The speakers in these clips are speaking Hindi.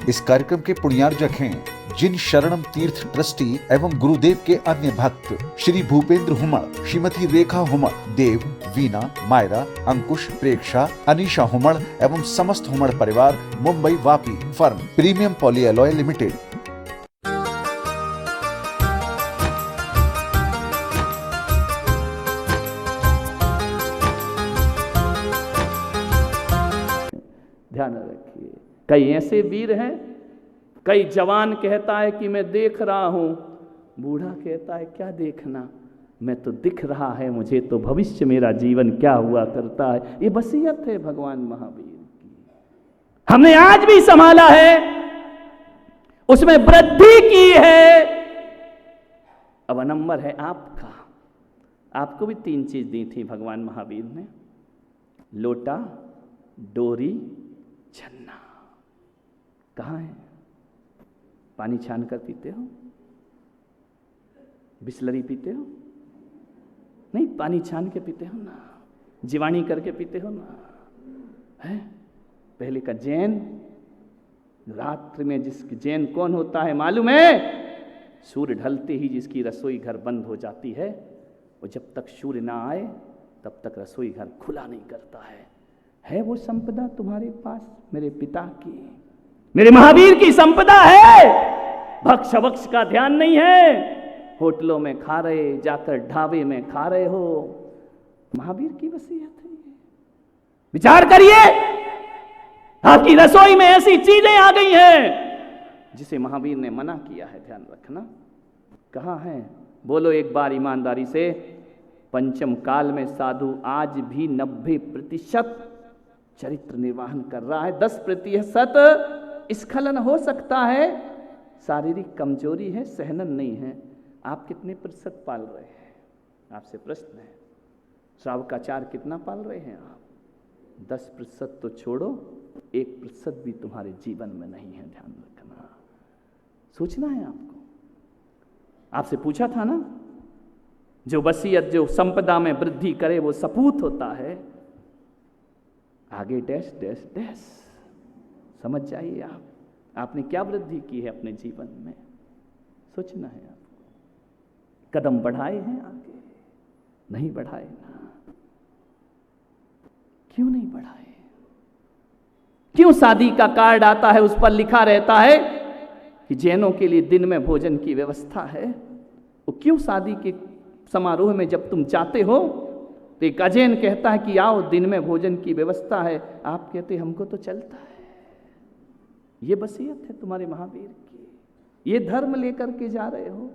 इस कार्यक्रम के पुण्यार्जक हैं जिन शरणम तीर्थ ट्रस्टी एवं गुरुदेव के अन्य भक्त श्री भूपेंद्र हुमड़, श्रीमती रेखा हुमड़, देव, वीना, मायरा, अंकुश, प्रेक्षा, अनीशा हुमड़ एवं समस्त हुमड़ परिवार, Mumbai Vapi, firm premium polyalloy limited. ध्यान रखिए, कई ऐसे वीर हैं, कई जवान कहता है कि मैं देख रहा हूं, बूढ़ा कहता है क्या देखना, मैं तो दिख रहा है मुझे तो भविष्य मेरा जीवन क्या हुआ करता है। ये वसीयत है भगवान महावीर की, हमने आज भी संभाला है, उसमें वृद्धि की है। अब नंबर है आपका, आपको भी 3 चीज दी थी भगवान महावीर ने, लोटा, डोरी, छन्ना। कहाँ है? पानी छान कर पीते हो? बिस्लरी पीते हो? नहीं, पानी छान के पीते हो ना, जीवाणी करके पीते हो ना, है? पहले का जैन, रात्रि में जिसकी जैन कौन होता है मालूम है? सूर्य ढलते ही जिसकी रसोई घर बंद हो जाती है, और जब तक सूर्य ना आए तब तक रसोई घर खुला नहीं करता है वो संपदा तुम्हारे पास? मेरे पिता की, मेरे महावीर की संपदा है। भक्ष भक्ष का ध्यान नहीं है, होटलों में खा रहे, जाकर ढाबे में खा रहे हो। महावीर की वसीयत है, विचार करिए, आपकी रसोई में ऐसी चीजें आ गई हैं जिसे महावीर ने मना किया है, ध्यान रखना। कहाँ है? बोलो एक बार ईमानदारी से। पंचम काल में साधु आज भी 90% चरित्र निर्वाहन कर रहा है, 10% स्खलन हो सकता है, शारीरिक कमजोरी है, सहनन नहीं है। आप कितने प्रतिशत पाल रहे हैं? आपसे प्रश्न है। श्रावकाचार कितना पाल रहे हैं आप? 10% तो छोड़ो, 1% भी तुम्हारे जीवन में नहीं है, ध्यान रखना। सोचना है आपको। आपसे पूछा था ना, जो वसीयत, जो संपदा में वृद्धि करे वो सपूत होता है। आगे डैश डैश डैश, समझ जाइए आप, आपने क्या वृद्धि की है अपने जीवन में, सोचना है आपको। कदम बढ़ाए हैं आगे? नहीं बढ़ाए ना। क्यों नहीं बढ़ाए? क्यों शादी का कार्ड आता है उस पर लिखा रहता है कि जैनों के लिए दिन में भोजन की व्यवस्था है? वो क्यों शादी के समारोह में जब तुम जाते हो तो एक अजैन कहता है कि आओ दिन में भोजन की व्यवस्था है, आप कहते हमको तो चलता है। ये वसीयत है तुम्हारे महावीर की, ये धर्म लेकर के जा रहे हो,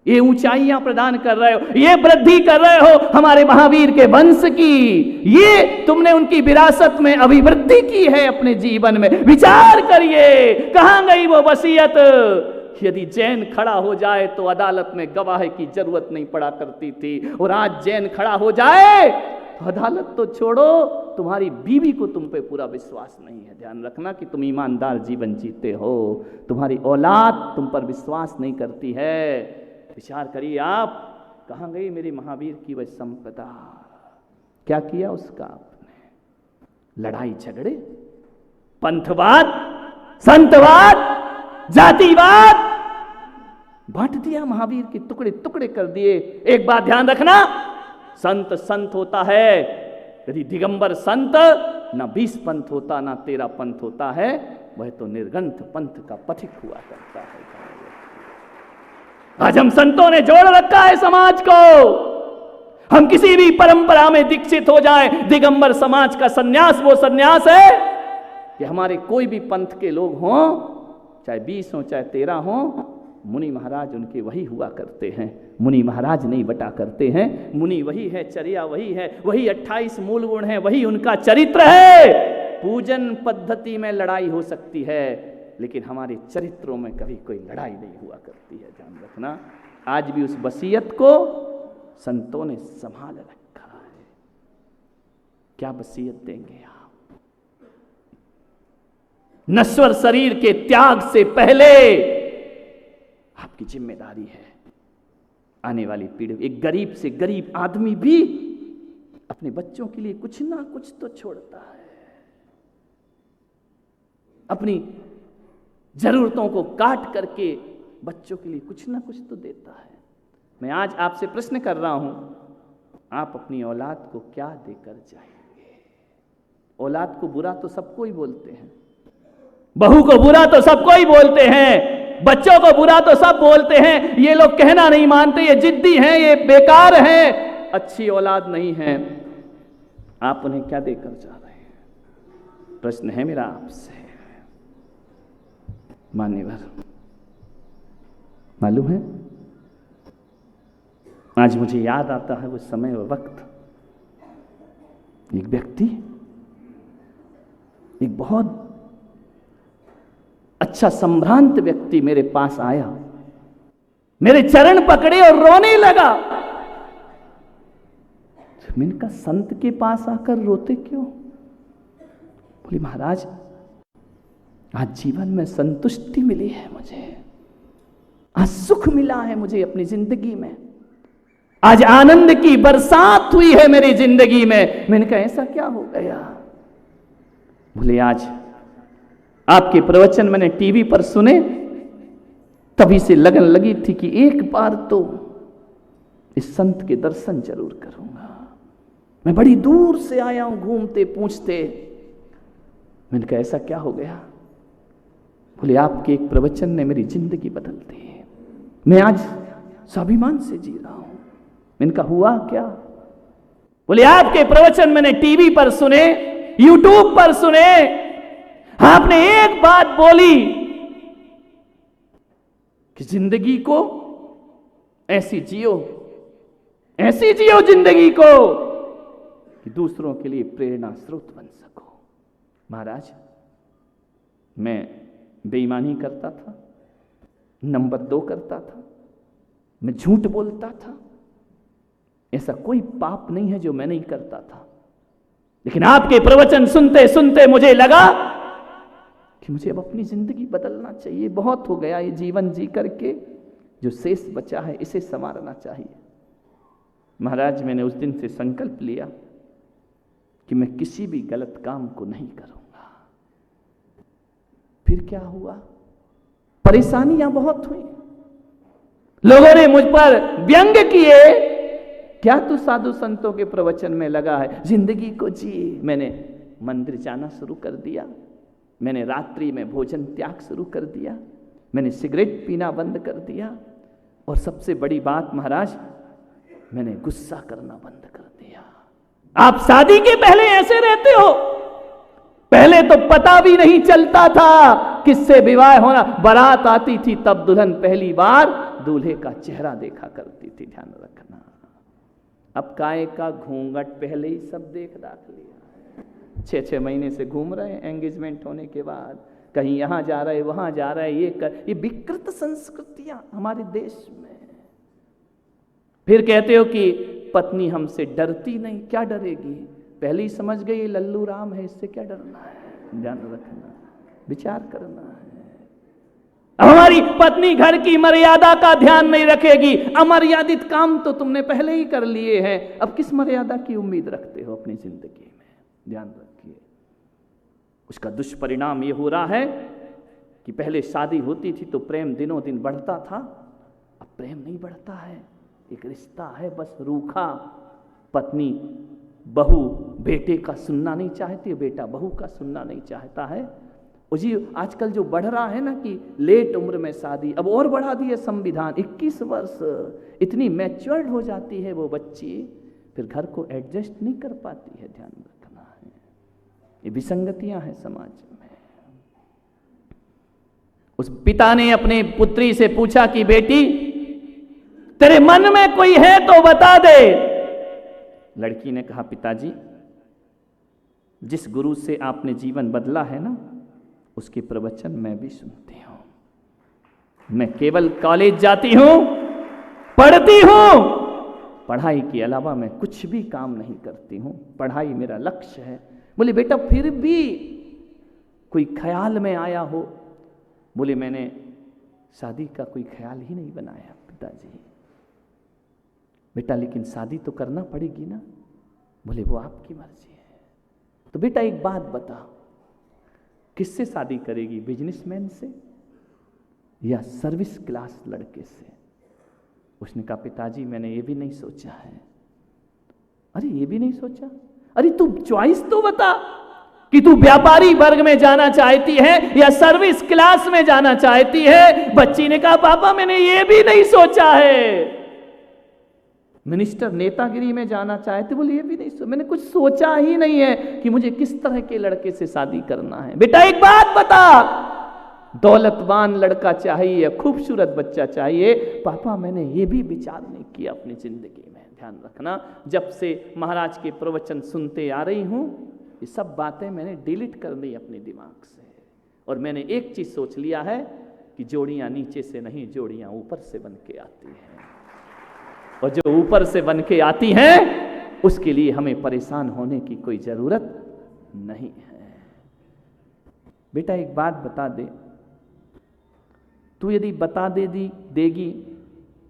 ये ऊंचाइयां प्रदान कर रहे हो, ये वृद्धि कर रहे हो हमारे महावीर के वंश की, ये तुमने उनकी विरासत में अभिवृद्धि की है अपने जीवन में। विचार करिए, कहां गई वो वसीयत? यदि जैन खड़ा हो जाए तो अदालत में गवाह की जरूरत नहीं पड़ा करती थी, और आज जैन खड़ा हो जाए तो अदालत तो छोड़ो, तुम्हारी बीवी को तुम पे पूरा विश्वास नहीं है। ध्यान रखना कि तुम ईमानदार जीवन जीते हो, तुम्हारी औलाद तुम पर विश्वास नहीं करती है। विचार करिए आप, कहां गई मेरे महावीर की वह संपदा? क्या किया उसका आपने? लड़ाई झगड़े, पंथवाद, संतवाद, जातिवाद बांट दिया, महावीर के टुकड़े टुकड़े कर दिए। एक बात ध्यान रखना, संत संत होता है, यदि दिगंबर संत ना 20 पंथ होता ना 13 पंथ होता है, वह तो निर्ग्रंथ पंथ का पथिक हुआ करता है। आज हम संतों ने जोड़ रखा है समाज को, हम किसी भी परंपरा में दीक्षित हो जाए, दिगंबर समाज का सन्यास वो सन्यास है कि हमारे कोई भी पंथ के लोग हों, चाहे 20 हो चाहे 13 हो, मुनि महाराज उनके वही हुआ करते हैं। मुनि महाराज नहीं बटा करते हैं, मुनि वही है, चर्या वही है, वही 28 मूल गुण है, वही उनका चरित्र है। पूजन पद्धति में लड़ाई हो सकती है, लेकिन हमारे चरित्रों में कभी कोई लड़ाई नहीं हुआ करती है, ध्यान रखना। आज भी उस वसीयत को संतों ने संभाल रखा है। क्या वसीयत देंगे आप? नश्वर शरीर के त्याग से पहले आपकी जिम्मेदारी है आने वाली पीढ़ी। एक गरीब से गरीब आदमी भी अपने बच्चों के लिए कुछ ना कुछ तो छोड़ता है। अपनी जरूरतों को काट करके बच्चों के लिए कुछ ना कुछ तो देता है। मैं आज आपसे प्रश्न कर रहा हूं, आप अपनी औलाद को क्या देकर जाएंगे? औलाद को बुरा तो सबको ही बोलते हैं, बहू को बुरा तो सबको ही बोलते हैं, बच्चों को बुरा तो सब बोलते हैं। ये लोग कहना नहीं मानते, ये जिद्दी हैं, ये बेकार हैं, अच्छी औलाद नहीं है। आप उन्हें क्या देकर जा रहे हैं? प्रश्न है मेरा आपसे। मान्यवर, मालूम है, आज मुझे याद आता है वो समय और वक्त। एक व्यक्ति, एक बहुत अच्छा संभ्रांत व्यक्ति मेरे पास आया, मेरे चरण पकड़े और रोने लगा। मैंने कहा, संत के पास आकर रोते क्यों? बोले, महाराज आज जीवन में संतुष्टि मिली है मुझे, आज सुख मिला है मुझे अपनी जिंदगी में, आज आनंद की बरसात हुई है मेरी जिंदगी में। मैंने कहा, ऐसा क्या हो गया? बोले, आज आपके प्रवचन मैंने टीवी पर सुने, तभी से लगन लगी थी कि एक बार तो इस संत के दर्शन जरूर करूंगा। मैं बड़ी दूर से आया हूं घूमते पूछते। मैंने कहा, ऐसा क्या हो गया? बोले, आपके एक प्रवचन ने मेरी जिंदगी बदल दी, मैं आज स्वाभिमान से जी रहा हूं। मैंने कहा, हुआ क्या? बोले, आपके प्रवचन मैंने टीवी पर सुने, यूट्यूब पर सुने, आपने एक बात बोली कि जिंदगी को ऐसी जियो जिंदगी को कि दूसरों के लिए प्रेरणा स्रोत बन सको। महाराज, मैं बेईमानी करता था, नंबर 2 करता था, मैं झूठ बोलता था, ऐसा कोई पाप नहीं है जो मैं नहीं करता था। लेकिन आपके प्रवचन सुनते सुनते मुझे लगा कि मुझे अब अपनी जिंदगी बदलना चाहिए। बहुत हो गया ये जीवन जी करके, जो शेष बचा है इसे संवारना चाहिए। महाराज, मैंने उस दिन से संकल्प लिया कि मैं किसी भी गलत काम को नहीं करूंगा। फिर क्या हुआ? परेशानियां बहुत हुई, लोगों ने मुझ पर व्यंग किए, क्या तू साधु संतों के प्रवचन में लगा है, जिंदगी को जी। मैंने मंदिर जाना शुरू कर दिया, मैंने रात्रि में भोजन त्याग शुरू कर दिया, मैंने सिगरेट पीना बंद कर दिया, और सबसे बड़ी बात महाराज, मैंने गुस्सा करना बंद कर दिया। आप शादी के पहले ऐसे रहते हो? पहले तो पता भी नहीं चलता था किससे विवाह होना। बारात आती थी तब दुल्हन पहली बार दूल्हे का चेहरा देखा करती थी, ध्यान रखना। अब काय का घूंघट पहले ही सब देख दाख लिया। 6-6 महीने से घूम रहे हैं एंगेजमेंट होने के बाद, कहीं यहां जा रहे वहां जा रहे, ये विकृत संस्कृतियां हमारे देश में। फिर कहते हो कि पत्नी हमसे डरती नहीं, क्या डरेगी? पहले ही समझ गई लल्लू राम है, इससे क्या डरना है। ध्यान रखना, विचार करना है। हमारी पत्नी घर की मर्यादा का ध्यान नहीं रखेगी। अमर्यादित काम तो तुमने पहले ही कर लिए हैं, अब किस मर्यादा की उम्मीद रखते हो अपनी जिंदगी में? ध्यान रखिए। उसका दुष्परिणाम ये हो रहा है कि पहले शादी होती थी तो प्रेम दिनों दिन बढ़ता था, अब प्रेम नहीं बढ़ता है। एक रिश्ता है बस रूखा। पत्नी बहू बेटे का सुनना नहीं चाहती, बेटा बहू का सुनना नहीं चाहता है। जी आजकल जो बढ़ रहा है ना कि लेट उम्र में शादी, अब और बढ़ा दिए संविधान, 21 वर्ष। इतनी मैच्योर्ड हो जाती है वो बच्ची, फिर घर को एडजस्ट नहीं कर पाती है। ध्यान रखना है, ये विसंगतियां हैं समाज में। उस पिता ने अपने पुत्री से पूछा कि बेटी तेरे मन में कोई है तो बता दे। लड़की ने कहा, पिताजी जिस गुरु से आपने जीवन बदला है ना, उसके प्रवचन मैं भी सुनती हूं। मैं केवल कॉलेज जाती हूं, पढ़ती हूं, पढ़ाई के अलावा मैं कुछ भी काम नहीं करती हूं, पढ़ाई मेरा लक्ष्य है। बोले बेटा फिर भी कोई ख्याल में आया हो? बोले मैंने शादी का कोई ख्याल ही नहीं बनाया पिताजी। बेटा लेकिन शादी तो करना पड़ेगी ना? बोले वो आपकी मर्जी है। तो बेटा एक बात बता, किससे शादी करेगी, बिजनेसमैन से? या सर्विस क्लास लड़के से? उसने कहा पिताजी मैंने ये भी नहीं सोचा है। अरे ये भी नहीं सोचा? अरे तू चॉइस तो बता कि तू व्यापारी वर्ग में जाना चाहती है या सर्विस क्लास में जाना चाहती है। बच्ची ने कहा पापा मैंने ये भी नहीं सोचा है। मिनिस्टर नेतागिरी में जाना चाहते, बोले ये भी नहीं सोचा, मैंने कुछ सोचा ही नहीं है कि मुझे किस तरह के लड़के से शादी करना है। बेटा एक बात बता, दौलतवान लड़का चाहिए, खूबसूरत बच्चा चाहिए? पापा मैंने ये भी विचार नहीं किया अपनी जिंदगी में। ध्यान रखना, जब से महाराज के प्रवचन सुनते आ रही हूं ये सब बातें मैंने डिलीट कर दी अपने दिमाग से, और मैंने एक चीज सोच लिया है कि जोड़ियां नीचे से नहीं, जोड़ियां ऊपर से बन के आती हैं, और जो ऊपर से बन के आती हैं उसके लिए हमें परेशान होने की कोई जरूरत नहीं है। बेटा एक बात बता दे, तू यदि बता देगी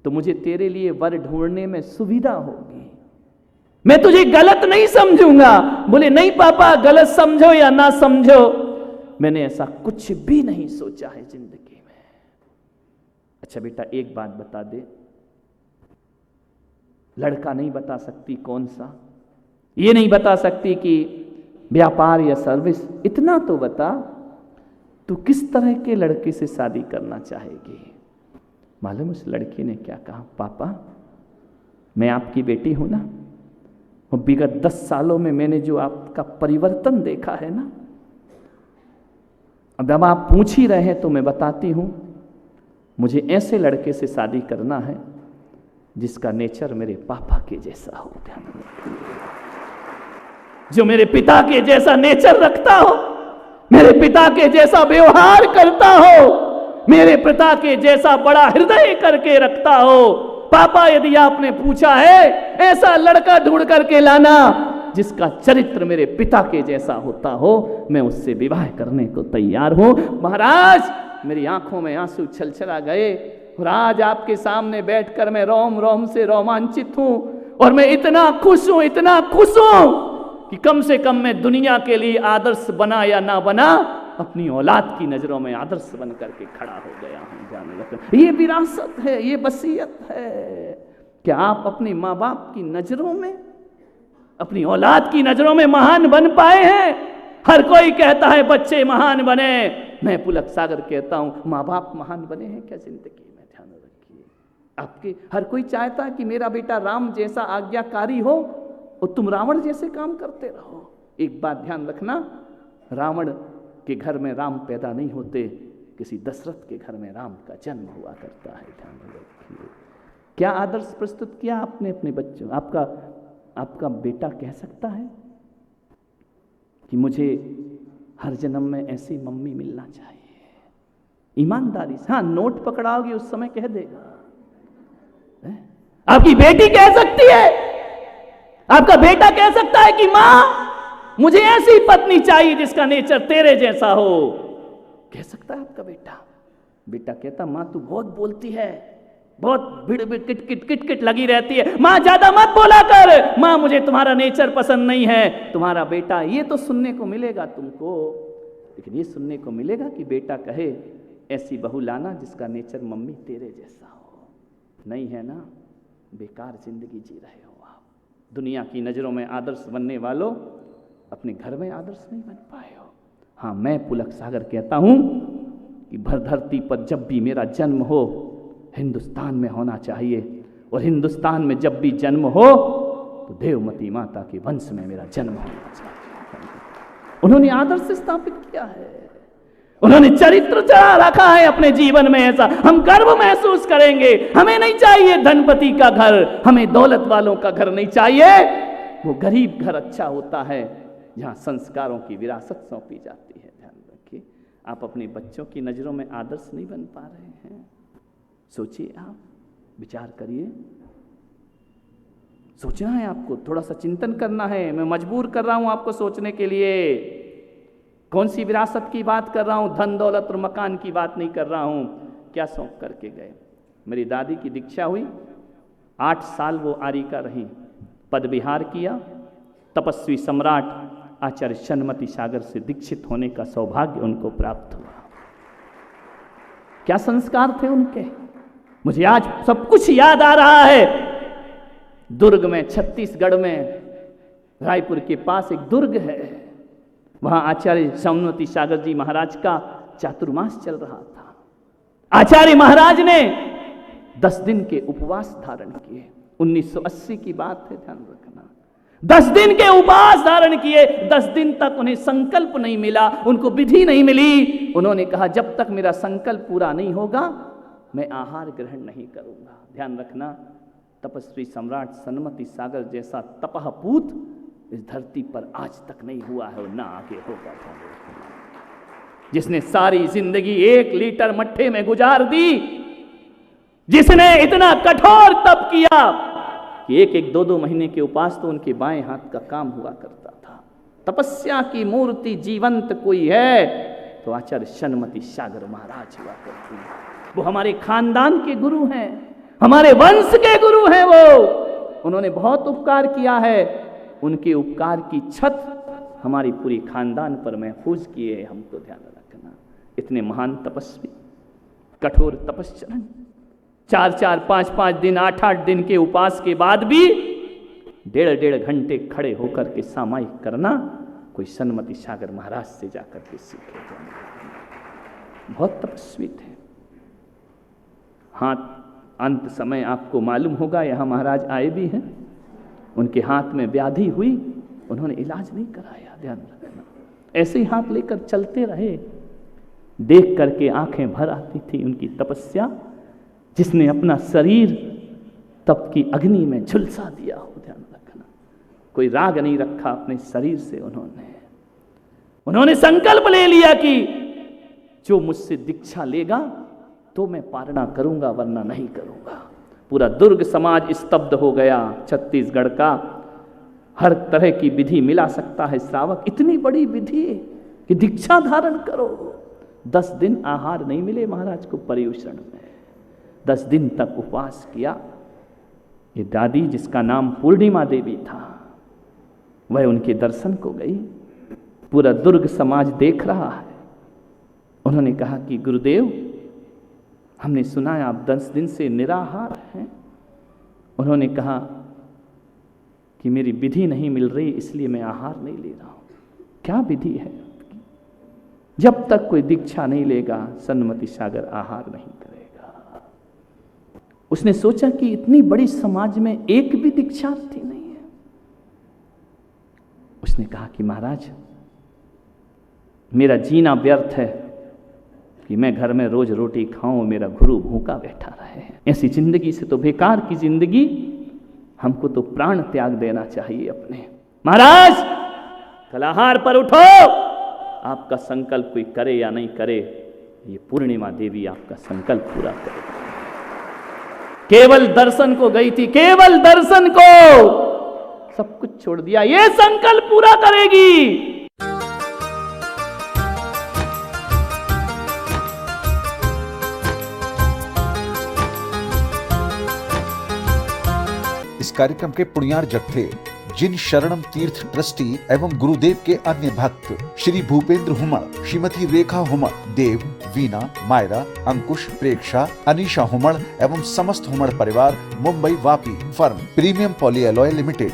तो मुझे तेरे लिए वर ढूंढने में सुविधा होगी, मैं तुझे गलत नहीं समझूंगा। बोले नहीं पापा गलत समझो या ना समझो, मैंने ऐसा कुछ भी नहीं सोचा है जिंदगी में। अच्छा बेटा एक बात बता दे, लड़का नहीं बता सकती कौन सा, ये नहीं बता सकती कि व्यापार या सर्विस, इतना तो बता तू किस तरह के लड़के से शादी करना चाहेगी? मालूम उस लड़की ने क्या कहा? पापा मैं आपकी बेटी हूं ना, और विगत 10 सालों में मैंने जो आपका परिवर्तन देखा है ना, अब जब आप पूछ ही रहे हैं तो मैं बताती हूं, मुझे ऐसे लड़के से शादी करना है जिसका नेचर मेरे पापा के जैसा हो। ध्यान रखिए, जो मेरे पिता के जैसा नेचर रखता हो, मेरे पिता के जैसा व्यवहार करता हो, मेरे पिता के जैसा बड़ा हृदय करके रखता हो। पापा यदि आपने पूछा है ऐसा लड़का ढूंढ करके लाना जिसका चरित्र मेरे पिता के जैसा होता हो, मैं उससे विवाह करने को तैयार हूं। महाराज मेरी आंखों में आंसू छलछला गए, और आज आपके सामने बैठकर मैं रोम रोम से रोमांचित हूं, और मैं इतना खुश हूं, इतना खुश हूं कि कम से कम मैं दुनिया के लिए आदर्श बना या ना बना, अपनी औलाद की नजरों में आदर्श बन करके खड़ा हो गया हूं। ध्यान रखना, ये विरासत है, ये वसीयत है। क्या आप अपने माँ बाप की नजरों में, अपनी औलाद की नजरों में महान बन पाए हैं? हर कोई कहता है बच्चे महान बने, मैं पुलक सागर कहता हूं माँ बाप महान बने हैं क्या जिंदगी में? ध्यान रखिए, आपके हर कोई चाहता है कि मेरा बेटा राम जैसा आज्ञाकारी हो और तुम रावण जैसे काम करते रहो। एक बात ध्यान रखना, रावण के घर में राम पैदा नहीं होते, किसी दशरथ के घर में राम का जन्म हुआ करता है। ध्यान रखिए, क्या आदर्श प्रस्तुत किया आपने अपने बच्चों? आपका बेटा कह सकता है कि मुझे हर जन्म में ऐसी मम्मी मिलना चाहिए? ईमानदारी से, हाँ नोट पकड़ाओगे उस समय कह देगा। आपकी बेटी कह सकती है, आपका बेटा कह सकता है कि मां मुझे ऐसी पत्नी चाहिए जिसका नेचर तेरे जैसा हो, कह सकता है आपका बेटा। बेटा कहता मां तू बहुत बोलती है, बहुत भिड़ भिड़ किट किट किट किट लगी रहती है, मां ज्यादा मत बोला कर, मां मुझे तुम्हारा नेचर पसंद नहीं है। तुम्हारा बेटा ये तो सुनने को मिलेगा तुमको, लेकिन ये सुनने को मिलेगा कि बेटा कहे ऐसी बहू लाना जिसका नेचर मम्मी तेरे जैसा हो। नहीं है ना, बेकार जिंदगी जी रहे हो आप। दुनिया की नजरों में आदर्श बनने वालों, अपने घर में आदर्श नहीं बन पाए हो। हाँ मैं पुलक सागर कहता हूं कि भर धरती पर जब भी मेरा जन्म हो हिंदुस्तान में होना चाहिए, और हिंदुस्तान में जब भी जन्म हो तो देवमती माता के वंश में मेरा जन्म होना चाहिए। उन्होंने आदर्श स्थापित किया है, उन्होंने चरित्र चढ़ा रखा है अपने जीवन में। ऐसा हम गर्व महसूस करेंगे। हमें नहीं चाहिए धनपति का घर, हमें दौलत वालों का घर नहीं चाहिए। वो गरीब घर अच्छा होता है जहां संस्कारों की विरासत सौंपी जाती है। ध्यान रखिए, आप अपने बच्चों की नजरों में आदर्श नहीं बन पा रहे हैं। सोचिए, आप विचार करिए, सोचना है आपको, थोड़ा सा चिंतन करना है। मैं मजबूर कर रहा हूं आपको सोचने के लिए। कौन सी विरासत की बात कर रहा हूं? धन दौलत और मकान की बात नहीं कर रहा हूं। क्या सौंप करके गए? मेरी दादी की दीक्षा हुई, 8 साल वो आरिका रही, पद विहार किया, तपस्वी सम्राट आचार्य शनमती सागर से दीक्षित होने का सौभाग्य उनको प्राप्त हुआ। क्या संस्कार थे उनके। मुझे आज सब कुछ याद आ रहा है। दुर्ग में, छत्तीसगढ़ में, रायपुर के पास एक दुर्ग है, वहां आचार्य सोमवती सागर जी महाराज का चातुर्मास चल रहा था। आचार्य महाराज ने 10 दिन के उपवास धारण किए। 1980 की बात है, ध्यान रखना। 10 दिन के उपवास धारण किए। 10 दिन तक उन्हें संकल्प नहीं मिला, उनको विधि नहीं मिली। उन्होंने कहा जब तक मेरा संकल्प पूरा नहीं होगा मैं आहार ग्रहण नहीं करूंगा। ध्यान रखना, तपस्वी सम्राट सनमति सागर जैसा तपहपूत इस धरती पर आज तक नहीं हुआ है और ना आगे होगा। जिसने सारी जिंदगी 1 लीटर मट्ठे में गुजार दी, जिसने इतना कठोर तप किया कि 1-1, 2-2 महीने के उपवास तो उनके बाएं हाथ का काम हुआ करता था। तपस्या की मूर्ति जीवंत कोई है तो आचार्य सनमति सागर महाराज हुआ करते हैं। वो हमारे खानदान के गुरु हैं, हमारे वंश के गुरु हैं। वो उन्होंने बहुत उपकार किया है। उनके उपकार की छत हमारी पूरी खानदान पर महफूज किए है, हमको ध्यान रखना। इतने महान तपस्वी, कठोर तपस्चरण, 4-4, 5-5 दिन, 8-8 दिन के उपवास के बाद भी 1.5 घंटे खड़े होकर के सामायिक करना कोई सनमति सागर महाराज से जाकर के सीखे। बहुत तपस्वी थे। हाथ अंत समय आपको मालूम होगा, यहां महाराज आए भी हैं, उनके हाथ में व्याधि हुई, उन्होंने इलाज नहीं कराया। ध्यान रखना, ऐसे ही हाथ लेकर चलते रहे। देख करके आंखें भर आती थी उनकी तपस्या। जिसने अपना शरीर तप की अग्नि में झुलसा दिया हो, ध्यान रखना। कोई राग नहीं रखा अपने शरीर से। उन्होंने संकल्प ले लिया कि जो मुझसे दीक्षा लेगा तो मैं पारणा करूंगा, वरना नहीं करूंगा। पूरा दुर्ग समाज स्तब्ध हो गया। छत्तीसगढ़ का हर तरह की विधि मिला सकता है श्रावक, इतनी बड़ी विधि कि दीक्षा धारण करो। 10 दिन आहार नहीं मिले महाराज को पर्युषण में। 10 दिन तक उपवास किया। ये दादी, जिसका नाम पूर्णिमा देवी था, वह उनके दर्शन को गई। पूरा दुर्ग समाज देख रहा है। उन्होंने कहा कि गुरुदेव, हमने सुना है आप 10 दिन से निराहार हैं। उन्होंने कहा कि मेरी विधि नहीं मिल रही, इसलिए मैं आहार नहीं ले रहा हूं। क्या विधि है? जब तक कोई दीक्षा नहीं लेगा सनमति सागर आहार नहीं करेगा। उसने सोचा कि इतनी बड़ी समाज में एक भी दीक्षार्थी नहीं है। उसने कहा कि महाराज, मेरा जीना व्यर्थ है कि मैं घर में रोज रोटी खाऊं, मेरा गुरु भूखा बैठा रहे। ऐसी जिंदगी से तो, बेकार की जिंदगी, हमको तो प्राण त्याग देना चाहिए अपने। महाराज, कल आहार पर उठो। आपका संकल्प कोई करे या नहीं करे, ये पूर्णिमा देवी आपका संकल्प पूरा करेगी। केवल दर्शन को गई थी, केवल दर्शन को, सब कुछ छोड़ दिया, ये संकल्प पूरा करेगी। इस कार्यक्रम के पुण्यार्जक थे जिन शरणम तीर्थ ट्रस्टी एवं गुरुदेव के अन्य भक्त श्री भूपेंद्र हुमड़, श्रीमती रेखा हुमड़, देव, वीना, मायरा, अंकुश, प्रेक्षा, अनीशा हुमड़ एवं समस्त हुमड़ परिवार, Mumbai Vapi, firm premium polyalloy limited.